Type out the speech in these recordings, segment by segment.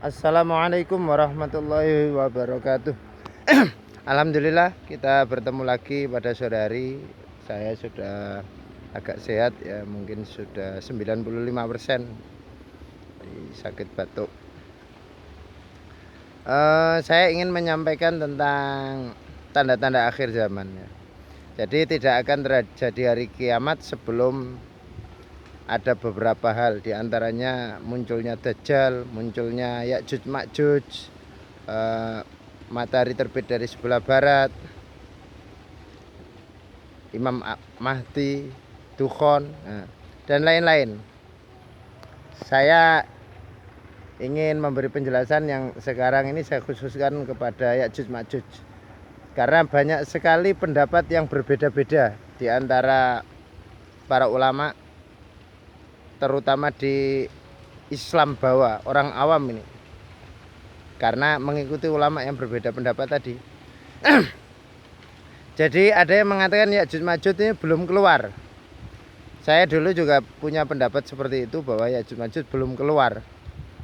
Assalamualaikum warahmatullahi wabarakatuh. Alhamdulillah kita bertemu lagi pada sore hari. Saya sudah agak sehat ya, mungkin sudah 95% dari sakit batuk. Saya ingin menyampaikan tentang tanda-tanda akhir zaman ya. Jadi tidak akan terjadi hari kiamat sebelum ada beberapa hal, diantaranya munculnya Dajjal, munculnya Ya'juj Ma'juj, matahari terbit dari sebelah barat, Imam Mahdi, Dukhon, dan lain-lain. Saya ingin memberi penjelasan yang sekarang ini saya khususkan kepada Ya'juj Ma'juj, karena banyak sekali pendapat yang berbeda-beda di antara para ulama, terutama di Islam bawah, orang awam ini, karena mengikuti ulama yang berbeda pendapat tadi. Jadi ada yang mengatakan Ya'juj Ma'juj ini belum keluar. Saya dulu juga punya pendapat seperti itu, bahwa Ya'juj Ma'juj belum keluar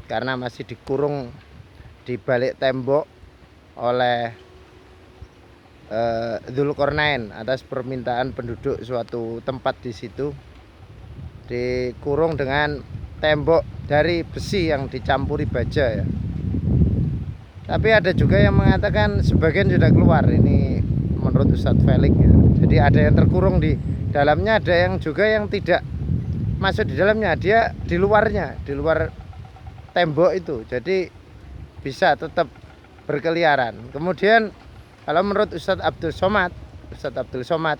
karena masih dikurung di balik tembok oleh Dzulqarnain atas permintaan penduduk suatu tempat di situ. Dikurung dengan tembok dari besi yang dicampuri baja ya. Tapi ada juga yang mengatakan sebagian sudah keluar. Ini menurut Ustadz Felix ya. Jadi ada yang terkurung di dalamnya, ada yang juga yang tidak masuk di dalamnya, dia di luarnya, di luar tembok itu. Jadi bisa tetap berkeliaran. Kemudian kalau menurut Ustadz Abdul Somad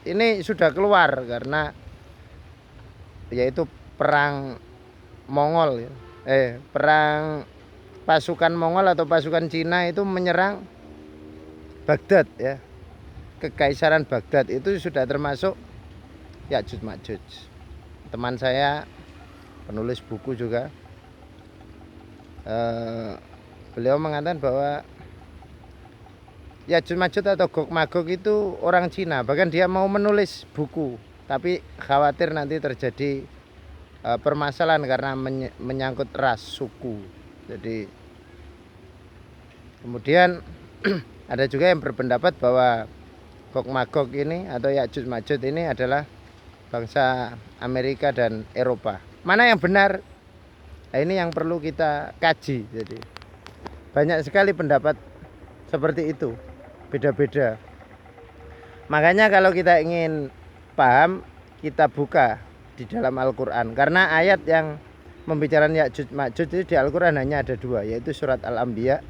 ini sudah keluar, karena yaitu perang Mongol ya. Perang pasukan Mongol atau pasukan Cina itu menyerang Baghdad ya. Kekaisaran Baghdad itu sudah termasuk Ya'juj Ma'juj. Teman saya penulis buku juga, beliau mengatakan bahwa Ya'juj Ma'juj atau Gog Magog itu orang Cina. Bahkan dia mau menulis buku, tapi khawatir nanti terjadi permasalahan karena menyangkut ras, suku. Jadi kemudian ada juga yang berpendapat bahwa Gog Magog ini atau Ya'juj Ma'juj ini adalah bangsa Amerika dan Eropa. Mana yang benar? Nah, ini yang perlu kita kaji. Jadi banyak sekali pendapat seperti itu, beda-beda. Makanya kalau kita ingin paham, kita buka di dalam Al-Quran, karena ayat yang membicarakan Ya'juj Ma'juj itu di Al-Quran hanya ada dua, yaitu surat Al-Anbiya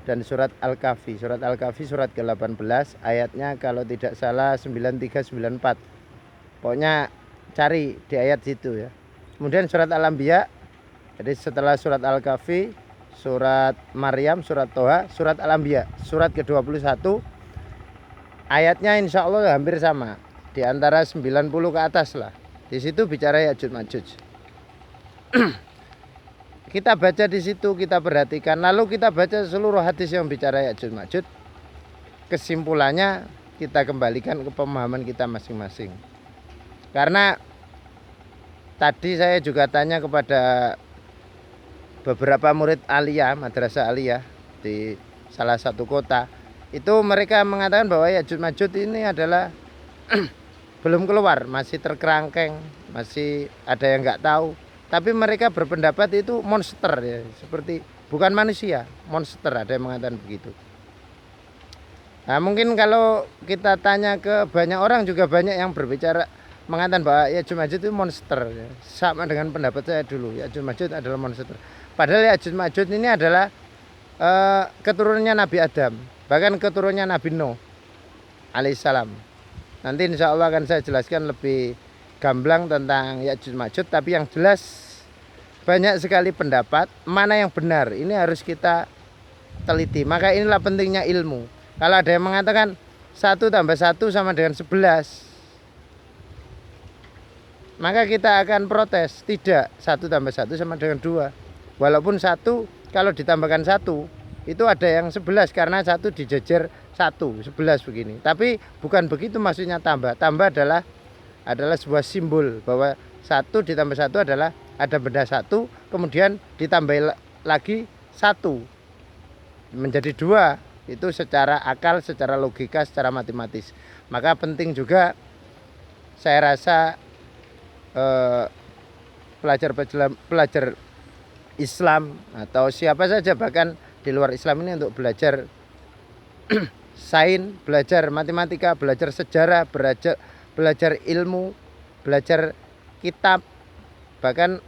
dan surat Al-Kahfi. Surat Al-Kahfi surat ke-18, ayatnya kalau tidak salah 93-94. Pokoknya cari di ayat situ ya. Kemudian surat Al-Anbiya, jadi setelah surat Al-Kahfi, surat Maryam, surat Toha, surat Al-Anbiya, surat ke-21. Ayatnya insya Allah hampir sama, di antara 90 ke atas lah. Di situ bicara Ya'juj Ma'juj. Kita baca di situ, kita perhatikan, lalu kita baca seluruh hadis yang bicara Ya'juj Ma'juj. Kesimpulannya kita kembalikan ke pemahaman kita masing-masing. Karena tadi saya juga tanya kepada beberapa murid aliyah, madrasah aliyah di salah satu kota. Itu mereka mengatakan bahwa Ya'juj Ma'juj ini adalah belum keluar, masih terkerangkeng, masih ada yang nggak tahu. Tapi mereka berpendapat itu monster ya, seperti bukan manusia, monster, ada yang mengatakan begitu. Nah, mungkin kalau kita tanya ke banyak orang juga banyak yang berbicara mengatakan bahwa Ya'juj Ma'juj itu monster ya. Sama dengan pendapat saya dulu, Ya'juj Ma'juj adalah monster. Padahal Ya'juj Ma'juj ini adalah keturunannya Nabi Adam, bahkan keturunannya Nabi Nuh alaihissalam. Nanti insya Allah akan saya jelaskan lebih gamblang tentang Ya'juj Ma'juj. Tapi yang jelas banyak sekali pendapat, mana yang benar ini harus kita teliti. Maka inilah pentingnya ilmu. Kalau ada yang mengatakan 1 tambah 1 sama dengan 11, maka kita akan protes. Tidak, 1 tambah 1 sama dengan 2. Walaupun 1 kalau ditambahkan 1 itu ada yang 11, karena 1 dijejer 1, 11 begini. Tapi bukan begitu maksudnya tambah. Tambah adalah sebuah simbol bahwa 1 ditambah 1 adalah ada benda 1, kemudian ditambah lagi satu menjadi dua, itu secara akal, secara logika, secara matematis. Maka penting juga saya rasa pelajar Islam atau siapa saja bahkan di luar Islam ini untuk belajar sains, belajar matematika, belajar sejarah, belajar ilmu, belajar kitab, bahkan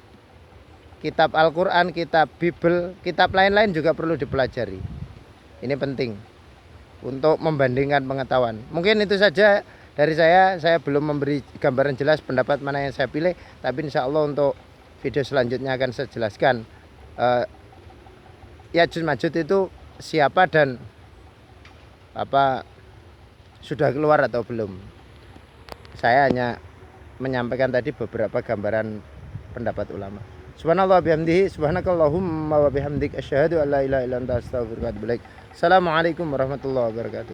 kitab Al-Quran, kitab Bible, kitab lain-lain juga perlu dipelajari. Ini penting untuk membandingkan pengetahuan. Mungkin itu saja dari saya belum memberi gambaran jelas pendapat mana yang saya pilih, tapi insya Allah untuk video selanjutnya akan saya jelaskan Ya'juj Ma'juj itu siapa dan sudah keluar atau belum. Saya hanya menyampaikan tadi beberapa gambaran pendapat ulama. Subhanallah bihamdihi, subhanakallahumma wa bihamdik, asyhadu an la ilaha illa anta, astaghfiruka wa atubu ilaik. Assalamualaikum warahmatullahi wabarakatuh.